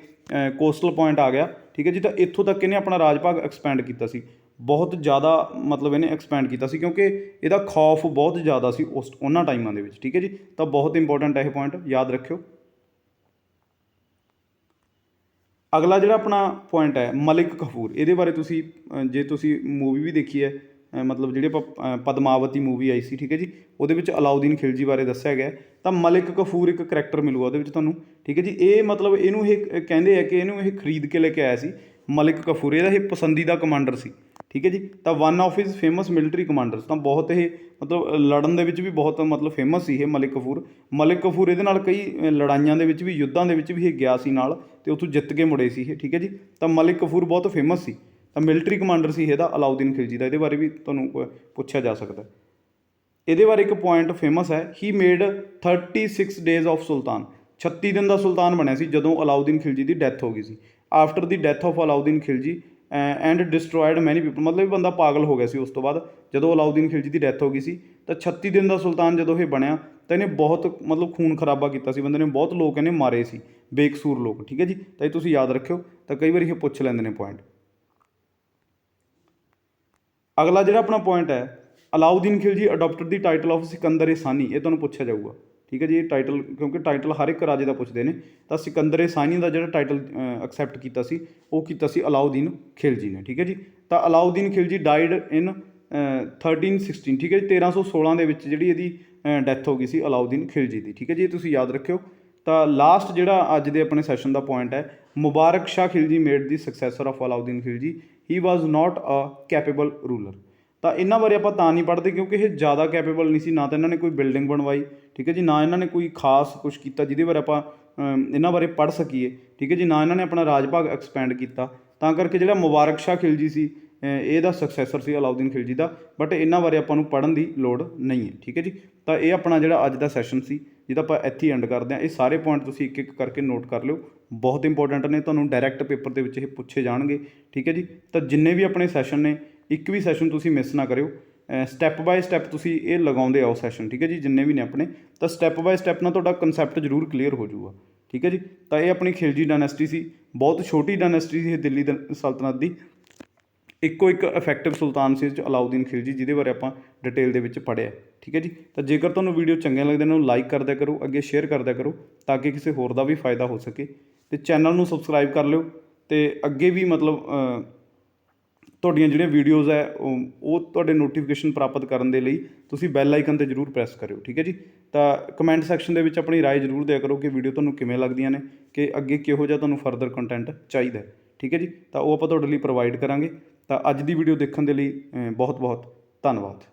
ਕੋਸਟਲ ਪੁਆਇੰਟ ਆ ਗਿਆ, ਠੀਕ ਹੈ ਜੀ। ਤਾਂ ਇੱਥੋਂ ਤੱਕ ਇਹਨੇ ਆਪਣਾ ਰਾਜ ਭਾਗ ਐਕਸਪੈਂਡ ਕੀਤਾ ਸੀ, ਬਹੁਤ ਜ਼ਿਆਦਾ ਮਤਲਬ ਇਹਨੇ ਐਕਸਪੈਂਡ ਕੀਤਾ ਸੀ, ਕਿਉਂਕਿ ਇਹਦਾ ਖੌਫ ਬਹੁਤ ਜ਼ਿਆਦਾ ਸੀ ਉਹਨਾਂ ਟਾਈਮਾਂ ਦੇ ਵਿੱਚ, ਠੀਕ ਹੈ ਜੀ। ਤਾਂ ਬਹੁਤ ਇੰਪੋਰਟੈਂਟ ਹੈ ਇਹ ਪੁਆਇੰਟ, ਯਾਦ ਰੱਖਿਓ। ਅਗਲਾ ਜਿਹੜਾ ਆਪਣਾ ਪੁਆਇੰਟ ਹੈ, ਮਲਿਕ ਕਾਫੂਰ। ਇਹਦੇ ਬਾਰੇ ਤੁਸੀਂ ਜੇ ਤੁਸੀਂ ਮੂਵੀ ਵੀ ਦੇਖੀ ਹੈ ਮਤਲਬ ਜਿਹੜੀ ਆਪਾਂ ਪਦਮਾਵਤੀ ਮੂਵੀ ਆਈ ਸੀ, ਠੀਕ ਹੈ ਜੀ, ਉਹਦੇ ਵਿੱਚ ਅਲਾਉਦੀਨ ਖਿਲਜੀ ਬਾਰੇ ਦੱਸਿਆ ਗਿਆ। ਤਾਂ ਮਲਿਕ ਕਫੂਰ ਇੱਕ ਕਰੈਕਟਰ ਮਿਲੂਗਾ ਉਹਦੇ ਵਿੱਚ ਤੁਹਾਨੂੰ, ਠੀਕ ਹੈ ਜੀ। ਇਹ ਮਤਲਬ ਇਹਨੂੰ ਇਹ ਕਹਿੰਦੇ ਆ ਕਿ ਇਹਨੂੰ ਇਹ ਖਰੀਦ ਕੇ ਲੈ ਕੇ ਆਇਆ ਸੀ ਮਲਿਕ ਕਫੂਰ, ਇਹਦਾ ਇਹ ਪਸੰਦੀਦਾ ਕਮਾਂਡਰ ਸੀ, ਠੀਕ ਹੈ ਜੀ। ਤਾਂ one of his famous military commanders, ਤਾਂ ਬਹੁਤ ਇਹ ਮਤਲਬ ਲੜਨ ਦੇ ਵਿੱਚ ਵੀ ਬਹੁਤ ਮਤਲਬ ਫੇਮਸ ਸੀ ਇਹ ਮਲਿਕ ਕਫੂਰ। ਮਲਿਕ ਕਫੂਰ ਇਹਦੇ ਨਾਲ ਕਈ ਲੜਾਈਆਂ ਦੇ ਵਿੱਚ ਵੀ, ਯੁੱਧਾਂ ਦੇ ਵਿੱਚ ਵੀ ਇਹ ਗਿਆ ਸੀ ਨਾਲ, ਅਤੇ ਉੱਥੋਂ ਜਿੱਤ ਕੇ ਮੁੜੇ ਸੀ ਇਹ, ਠੀਕ ਹੈ ਜੀ। ਤਾਂ ਮਲਿਕ ਕਫੂਰ ਬਹੁਤ ਫੇਮਸ ਸੀ, ਤਾਂ ਮਿਲਟਰੀ ਕਮਾਂਡਰ ਸੀ ਇਹਦਾ ਅਲਾਉਦੀਨ ਖਿਲਜੀ ਦਾ। ਇਹਦੇ ਬਾਰੇ ਵੀ ਤੁਹਾਨੂੰ ਪੁੱਛਿਆ ਜਾ ਸਕਦਾ। ਇਹਦੇ ਬਾਰੇ ਇੱਕ ਪੁਆਇੰਟ ਫੇਮਸ ਹੈ, ਹੀ ਮੇਡ 36 ਡੇਜ਼ ਆਫ ਸੁਲਤਾਨ, 36 ਦਿਨ ਦਾ ਸੁਲਤਾਨ ਬਣਿਆ ਸੀ ਜਦੋਂ ਅਲਾਉਦੀਨ ਖਿਲਜੀ ਦੀ ਡੈਥ ਹੋ ਗਈ ਸੀ। After the death of Alauddin Khilji and destroyed many people, ਮਤਲਬ ਇਹ ਬੰਦਾ ਪਾਗਲ ਹੋ ਗਿਆ ਸੀ ਉਸ ਤੋਂ ਬਾਅਦ ਜਦੋਂ ਅਲਾਉਦੀਨ ਖਿਲਜੀ ਦੀ ਡੈਥ ਹੋ ਗਈ ਸੀ। ਤਾਂ 36 ਦਿਨ ਦਾ ਸੁਲਤਾਨ ਜਦੋਂ ਇਹ ਬਣਿਆ ਤਾਂ ਇਹਨੇ ਬਹੁਤ ਮਤਲਬ ਖੂਨ ਖਰਾਬਾ ਕੀਤਾ ਸੀ ਬੰਦੇ ਨੇ, ਬਹੁਤ ਲੋਕ ਇਹਨੇ ਮਾਰੇ ਸੀ, ਬੇਕਸੂਰ ਲੋਕ, ਠੀਕ ਹੈ ਜੀ। ਤਾਂ ਇਹ ਤੁਸੀਂ ਯਾਦ ਰੱਖਿਓ, ਤਾਂ ਕਈ ਵਾਰੀ ਇਹ ਪੁੱਛ ਲੈਂਦੇ ਨੇ ਪੁਆਇੰਟ। ਅਗਲਾ ਜਿਹੜਾ ਆਪਣਾ ਪੁਆਇੰਟ ਹੈ, ਅਲਾਉਦੀਨ ਖਿਲਜੀ ਅਡੋਪਟਡ ਦੀ ਟਾਈਟਲ ਆਫ ਸਿਕੰਦਰ ਏ ਸਾਨੀ, ਇਹ ਤੁਹਾਨੂੰ ਪੁੱਛਿਆ ਜਾਊਗਾ, ਠੀਕ ਹੈ ਜੀ। ਇਹ ਟਾਈਟਲ, ਕਿਉਂਕਿ ਟਾਈਟਲ ਹਰ ਇੱਕ ਰਾਜੇ ਦਾ ਪੁੱਛਦੇ ਨੇ, ਤਾਂ ਸਿਕੰਦਰ ਏ ਸਾਨੀ ਦਾ ਜਿਹੜਾ ਟਾਈਟਲ ਐਕਸੈਪਟ ਕੀਤਾ ਸੀ ਉਹ ਕੀਤਾ ਸੀ ਅਲਾਉਦੀਨ ਖਿਲਜੀ ਨੇ, ਠੀਕ ਹੈ ਜੀ। ਤਾਂ ਅਲਾਉਦੀਨ ਖਿਲਜੀ ਡਾਈਡ ਇਨ 1316, ਠੀਕ ਹੈ ਜੀ, 1316 ਦੇ ਵਿੱਚ ਜਿਹੜੀ ਇਹਦੀ ਡੈਥ ਹੋ ਗਈ ਸੀ ਅਲਾਉਦੀਨ ਖਿਲਜੀ ਦੀ, ਠੀਕ ਹੈ ਜੀ। ਇਹ ਤੁਸੀਂ ਯਾਦ ਰੱਖਿਓ। ਤਾਂ ਲਾਸਟ ਜਿਹੜਾ ਅੱਜ ਦੇ ਆਪਣੇ ਸੈਸ਼ਨ ਦਾ ਪੁਆਇੰਟ ਹੈ, Mubarak Shah Khilji made the successor of Alauddin Khilji, he was not a capable ruler. ਤਾਂ ਇਹਨਾਂ ਬਾਰੇ ਆਪਾਂ ਤਾਂ ਨਹੀਂ ਪੜ੍ਹਦੇ ਕਿਉਂਕਿ ਇਹ ਜ਼ਿਆਦਾ ਕੈਪੇਬਲ ਨਹੀਂ ਸੀ, ਨਾ ਤਾਂ ਇਹਨਾਂ ਨੇ ਕੋਈ ਬਿਲਡਿੰਗ ਬਣਵਾਈ, ਠੀਕ ਹੈ ਜੀ, ਨਾ ਇਹਨਾਂ ਨੇ ਕੋਈ ਖਾਸ ਕੁਛ ਕੀਤਾ ਜਿਹਦੇ ਬਾਰੇ ਆਪਾਂ ਇਹਨਾਂ ਬਾਰੇ ਪੜ੍ਹ ਸਕੀਏ, ਠੀਕ ਹੈ ਜੀ, ਨਾ ਇਹਨਾਂ ਨੇ ਆਪਣਾ ਰਾਜ ਭਾਗ ਐਕਸਪੈਂਡ ਕੀਤਾ। ਤਾਂ ਕਰਕੇ ਜਿਹੜਾ ਮੁਬਾਰਕ ਸ਼ਾਹ ਖਿਲਜੀ ਸੀ ਇਹਦਾ successor C Alauddin Khilji the, but ਇਹਨਾਂ ਬਾਰੇ ਆਪਾਂ ਨੂੰ ਪੜ੍ਹਨ ਦੀ ਲੋੜ ਨਹੀਂ ਹੈ, ਠੀਕ ਹੈ ਜੀ। ਤਾਂ ਇਹ ਆਪਣਾ ਜਿਹੜਾ ਅੱਜ ਦਾ ਸੈਸ਼ਨ ਸੀ ਜਿਹਦਾ ਆਪਾਂ ਇੱਥੇ ਐਂਡ ਕਰਦੇ ਹਾਂ। ਇਹ ਸਾਰੇ ਪੁਆਇੰਟ ਤੁਸੀਂ ਇੱਕ ਇੱਕ ਕਰਕੇ ਨੋਟ ਕਰ ਲਿਓ, ਬਹੁਤ ਇੰਪੋਰਟੈਂਟ ਨੇ, ਤੁਹਾਨੂੰ ਡਾਇਰੈਕਟ ਪੇਪਰ ਦੇ ਵਿੱਚ ਇਹ ਪੁੱਛੇ ਜਾਣਗੇ, ਠੀਕ ਹੈ ਜੀ। ਤਾਂ ਜਿੰਨੇ ਵੀ ਆਪਣੇ ਸੈਸ਼ਨ ਨੇ, ਇੱਕ ਵੀ ਸੈਸ਼ਨ ਤੁਸੀਂ ਮਿਸ ਨਾ ਕਰਿਓ, ਸਟੈਪ ਬਾਏ ਸਟੈਪ ਤੁਸੀਂ ਇਹ ਲਗਾਉਂਦੇ ਆਓ ਸੈਸ਼ਨ, ਠੀਕ ਹੈ ਜੀ, ਜਿੰਨੇ ਵੀ ਨੇ ਆਪਣੇ। ਤਾਂ ਸਟੈਪ ਬਾਏ ਸਟੈਪ ਨਾਲ ਤੁਹਾਡਾ ਕਨਸੈਪਟ ਜ਼ਰੂਰ ਕਲੀਅਰ ਹੋ ਜਾਊਗਾ, ਠੀਕ ਹੈ ਜੀ। ਤਾਂ ਇਹ ਆਪਣੀ ਖਿਲਜੀ ਡਾਇਨੈਸਟੀ ਸੀ, ਬਹੁਤ ਛੋਟੀ ਡਾਇਨੈਸਟੀ ਸੀ ਇਹ ਦਿੱਲੀ ਸਲਤਨਤ ਦੀ। ਇੱਕੋ ਇੱਕ ਇਫੈਕਟਿਵ ਸੁਲਤਾਨ ਸੀ ਅਲਾਉਦੀਨ ਖਿਲਜੀ, ਜਿਹਦੇ ਬਾਰੇ ਆਪਾਂ ਡਿਟੇਲ ਦੇ ਵਿੱਚ ਪੜ੍ਹਿਆ, ਠੀਕ ਹੈ ਜੀ। ਤਾਂ ਜੇਕਰ ਤੁਹਾਨੂੰ ਵੀਡੀਓ ਚੰਗੀਆਂ ਲੱਗਦੀਆਂ ਨੇ, ਉਹਨੂੰ ਲਾਈਕ ਕਰ ਦਿਆ ਕਰੋ, ਅੱਗੇ ਸ਼ੇਅਰ ਕਰ ਦਿਆ ਕਰੋ, ਤਾਂ ਕਿ ਕਿਸੇ ਹੋਰ ਦਾ ਵੀ ਫਾਇਦਾ ਹੋ ਸਕੇ। ਅਤੇ ਚੈਨਲ ਨੂੰ ਸਬਸਕ੍ਰਾਈਬ ਕਰ ਲਿਓ, ਅਤੇ ਅੱਗੇ ਵੀ ਮਤਲਬ ਤੁਹਾਡੀਆਂ ਜਿਹੜੀਆਂ ਵੀਡੀਓਜ਼ ਹੈ ਉਹ ਤੁਹਾਡੇ ਨੋਟੀਫਿਕੇਸ਼ਨ ਪ੍ਰਾਪਤ ਕਰਨ ਦੇ ਲਈ ਤੁਸੀਂ ਬੈਲ ਆਈਕਨ 'ਤੇ ਜ਼ਰੂਰ ਪ੍ਰੈਸ ਕਰਿਓ, ਠੀਕ ਹੈ ਜੀ। ਤਾਂ ਕਮੈਂਟ ਸੈਕਸ਼ਨ ਦੇ ਵਿੱਚ ਆਪਣੀ ਰਾਏ ਜ਼ਰੂਰ ਦਿਆ ਕਰੋ ਕਿ ਵੀਡੀਓ ਤੁਹਾਨੂੰ ਕਿਵੇਂ ਲੱਗਦੀਆਂ ਨੇ, ਕਿ ਅੱਗੇ ਕਿਹੋ ਜਿਹਾ ਤੁਹਾਨੂੰ ਫਰਦਰ ਕੰਟੈਂਟ ਚਾਹੀਦਾ, ਠੀਕ ਹੈ ਜੀ। ਤਾਂ ਉਹ ਆਪਾਂ ਤੁਹਾਡੇ ਲਈ ਪ੍ਰੋਵਾਈਡ ਕਰਾਂਗੇ। ਤਾਂ ਅੱਜ ਦੀ ਵੀਡੀਓ ਦੇਖਣ ਦੇ ਲਈ ਬਹੁਤ ਬਹੁਤ ਧੰਨਵਾਦ।